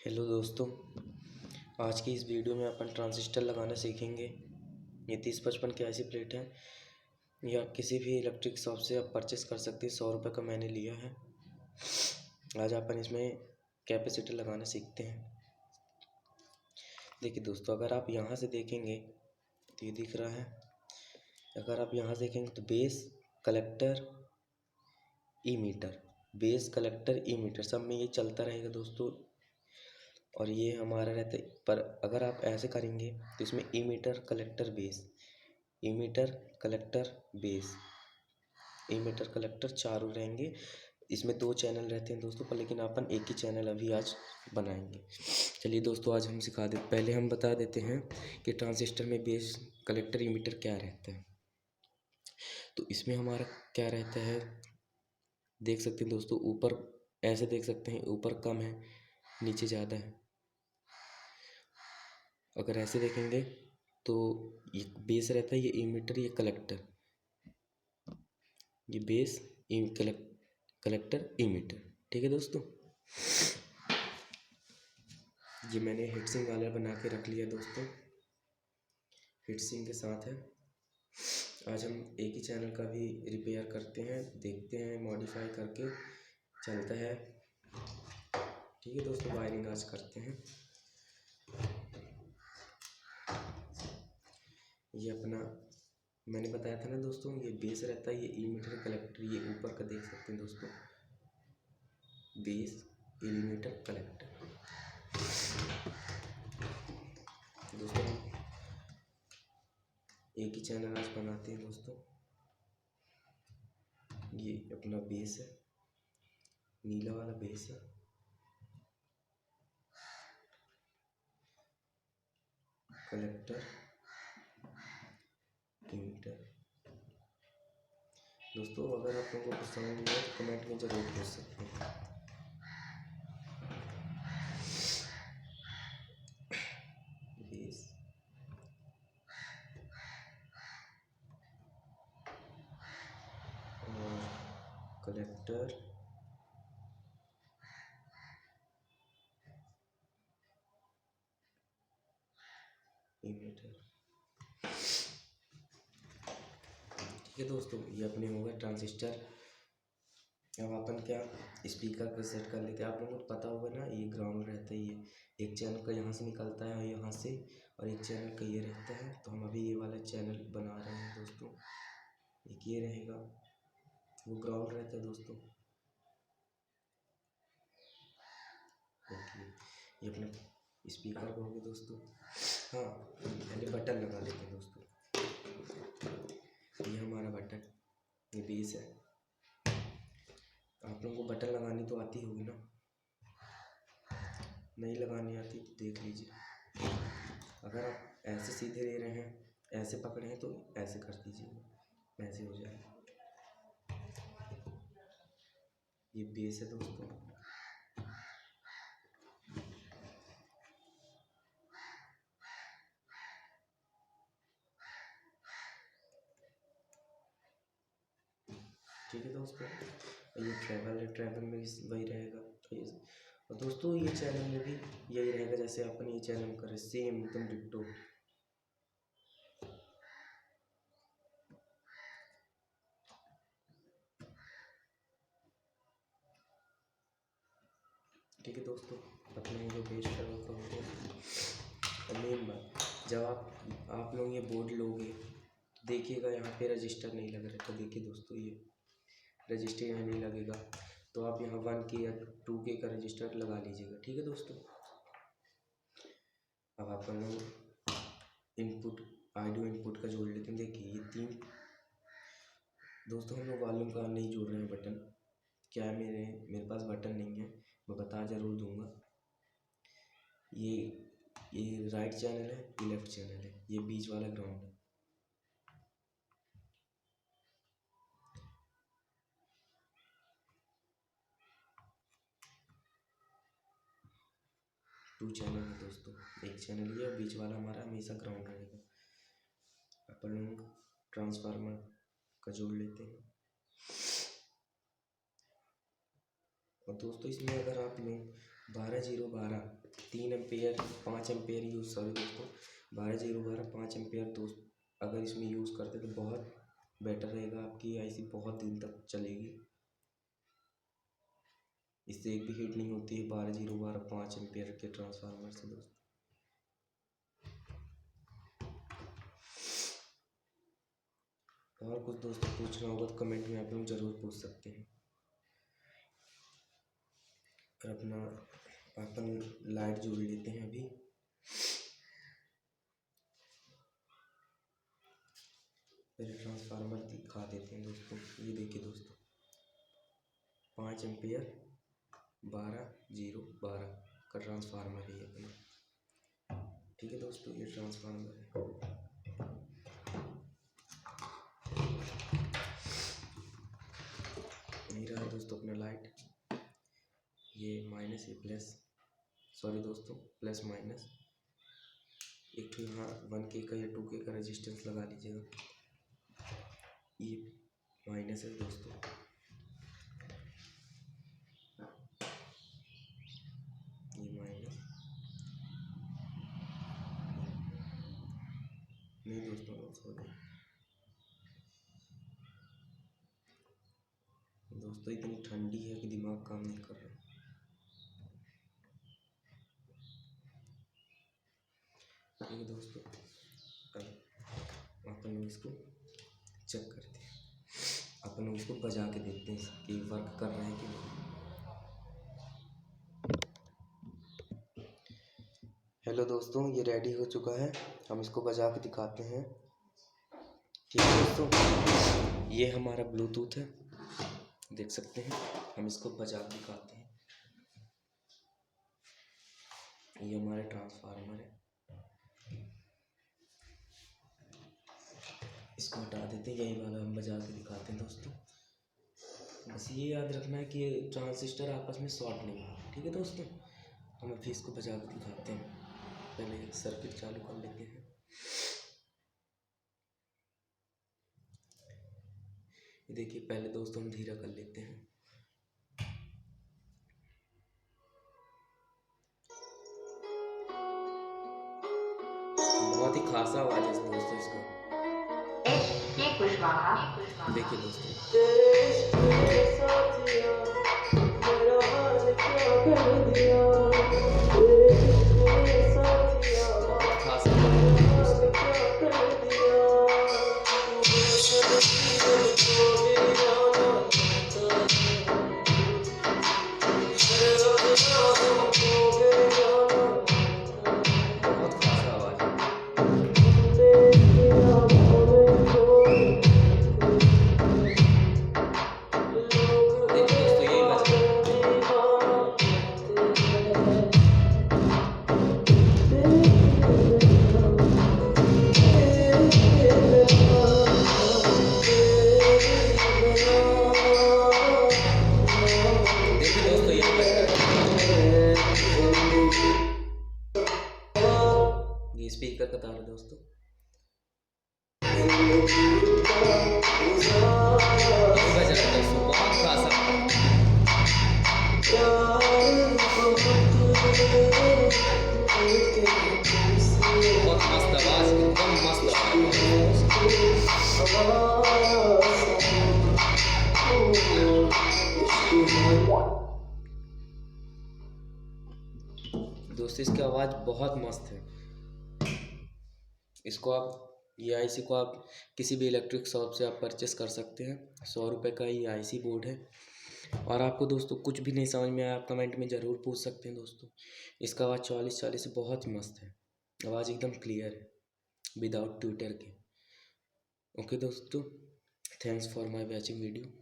Hello दोस्तों, आज की इस वीडियो में अपन ट्रांजिस्टर लगाना सीखेंगे। ये 3055 की ऐसी प्लेट है। ये आप किसी भी इलेक्ट्रिक शॉप से आप परचेस कर सकते हैं। 100 रुपये का मैंने लिया है। आज अपन इसमें कैपेसिटर लगाना सीखते हैं। देखिए दोस्तों, अगर आप यहाँ से देखेंगे तो ये दिख रहा है। अगर आप यहाँ से देखेंगे तो बेस, कलेक्टर, ई मीटर, बेस, कलेक्टर, ई मीटर सब में ये चलता रहेगा दोस्तों। और ये हमारा रहता है। पर अगर आप ऐसे करेंगे तो इसमें ई मीटर, कलेक्टर, बेस, ई मीटर, कलेक्टर, बेस, ई मीटर, कलेक्टर चारों रहेंगे। इसमें 2 चैनल रहते हैं दोस्तों, पर लेकिन अपन एक ही चैनल अभी आज बनाएंगे। चलिए दोस्तों, आज हम सिखा दे पहले हम बता देते हैं कि ट्रांजिस्टर में बेस, कलेक्टर, ई मीटर क्या रहता है। तो इसमें हमारा क्या रहता है, देख सकते हैं दोस्तों। ऊपर ऐसे देख सकते हैं, ऊपर कम है, नीचे ज़्यादा है। अगर ऐसे देखेंगे तो ये बेस रहता है, ये ई मीटर, ये कलेक्टर, ये बेस, कलेक्टर, ई मीटर। ठीक है दोस्तों, ये मैंने हीटसिंक वाला बना के रख लिया दोस्तों। हीटसिंक के साथ है। आज हम एक ही चैनल का भी रिपेयर करते हैं, देखते हैं मॉडिफाई करके चलता है। ठीक है दोस्तों, वायरिंग आज करते हैं। ये अपना मैंने बताया था ना दोस्तों, ये बेस रहता है, ये ई मीटर, कलेक्टर, ये ऊपर का देख सकते हैं दोस्तों, बेस, ई मीटर, कलेक्टर। दोस्तों एक ही चैनल आज बनाते हैं दोस्तों। ये अपना बेस है, नीला वाला बेस है, कलेक्टर, ई मीटर। दोस्तों अगर आप लोगों को कुछ समझ नहीं आए तो कमेंट में जरूर पूछ सकते हैं। बेस, और कलेक्टर, ई मीटर। ठीक है दोस्तों, ये अपने हो गए ट्रांजिस्टर। अब अपन क्या स्पीकर पर सेट कर लेते हैं। आप लोगों को पता होगा ना, ये ग्राउंड रहता है, ये एक चैनल का यहाँ से निकलता है, यहाँ से, और एक चैनल का ये रहता है। तो हम अभी ये वाला चैनल बना रहे हैं दोस्तों। एक ये रहेगा, वो ग्राउंड रहता है दोस्तों। ओके, ये अपने स्पीकर हो गए दोस्तों। हाँ, पहले बटन लगा लेते हैं दोस्तों। ये हमारा बटन, ये बेस है। आप लोगों को बटन लगानी तो आती होगी ना, नहीं लगानी आती तो देख लीजिए। अगर आप ऐसे सीधे ले रहे हैं, ऐसे पकड़े हैं, तो ऐसे कर दीजिए, ऐसे हो जाएगा। ये बेस है दोस्तों। ठीक है दोस्तों, ये ट्रैवल है, ट्रैवल में वही रहेगा। और दोस्तों ये चैनल में भी यही रहेगा, जैसे अपन ये चैनल करें, सेम एकदम डिट्टो। ठीक है दोस्तों, अपने जो बेस ट्रैवल का होता है। और मेन बात, जब आप लोग ये बोर्ड लोगे, देखिएगा यहाँ पे रजिस्टर नहीं लग रहा। तो देखिए दोस्तों, ये रजिस्टर यहाँ नहीं लगेगा, तो आप यहाँ 1K या 2K का रजिस्टर लगा लीजिएगा। ठीक है दोस्तों, अब अपन लोग इनपुट, ऑडियो इनपुट का जोड़ लेते हैं। देखिए ये 3 दोस्तों, हम लोग वॉल्यूम का नहीं जोड़ रहे हैं बटन। क्या है, मेरे पास बटन नहीं है, मैं बता ज़रूर दूंगा। ये राइट चैनल है, ये लेफ्ट चैनल है, ये बीच वाला ग्राउंड है। टू चैनल है दोस्तों, एक चैनल ये और बीच वाला हमारा हमेशा ग्राउंड रहेगा। अपन लोग ट्रांसफार्मर का जोड़ लेते हैं। और दोस्तों इसमें अगर आप लोग 12 3 एम्पेयर 5 एम्पेयर यूज़, सॉरी दोस्तों 12 5 एम्पेयर दोस्त अगर इसमें यूज़ करते तो बहुत बेटर रहेगा, आपकी आईसी बहुत दिन तक चलेगी। इससे एक भी हीट नहीं होती है 12 5 एम्पेयर के ट्रांसफार्मर से दोस्तों। और कुछ दोस्तों पूछना होगा तो कमेंट में आप लोग ज़रूर पूछ सकते हैं। और अपना अपन लाइट जोड़ लेते हैं अभी। पहले ट्रांसफार्मर दिखा देते हैं दोस्तों। ये देखिए दोस्तों 5 एम्पेयर 12 का ट्रांसफार्मर है ये अपना। ठीक है दोस्तों, ये ट्रांसफार्मर है। नहीं रहा दोस्तों अपना लाइट, ये माइनस है प्लस, सॉरी दोस्तों प्लस माइनस एक तो यहाँ 1K का या 2K का रेजिस्टेंस लगा लीजिएगा। ये माइनस है दोस्तों, ये माइनस नहीं दोस्तों, सॉरी दोस्तों इतनी ठंडी है कि दिमाग काम नहीं कर रहा। ठीक है दोस्तों, अब अपन इसको चेक करते हैं, अपन इसको बजा के देखते हैं कि वर्क कर रहा है कि नहीं। हेलो दोस्तों, ये रेडी हो चुका है, हम इसको बजा के दिखाते हैं। ठीक है दोस्तों, ये हमारा ब्लूटूथ है, देख सकते हैं। हम इसको बजा के दिखाते हैं। ये हमारा ट्रांसफार्मर है, इसको हटा देते हैं, यही वाला हम बजा के दिखाते हैं दोस्तों। बस ये याद रखना है कि ट्रांजिस्टर आपस में शॉर्ट नहीं हो। ठीक है दोस्तों, हम अभी इसको बजा के दिखाते हैं। पहले सर्किट चालू कर लेते हैं। देखिए पहले दोस्तों हम धीरा कर लेते हैं। बहुत ही खासा आवाज है दोस्तों इसका। देखिए दोस्तों बहुत खासा स्पीकर का तार है दोस्तों। बहुत खासा बहुत मस्त आवाज, एकदम मस्त दोस्तों, इसकी आवाज बहुत मस्त है। इसको आप ये आईसी को आप किसी भी इलेक्ट्रिक शॉप से आप परचेस कर सकते हैं। 100 रुपये का ये आईसी बोर्ड है। और आपको दोस्तों कुछ भी नहीं समझ में आया आप कमेंट में ज़रूर पूछ सकते हैं दोस्तों। इसका आवाज़ 40 बहुत ही मस्त है, आवाज़ एकदम क्लियर है विदाउट ट्विटर के। ओके दोस्तों, thanks for my watching video.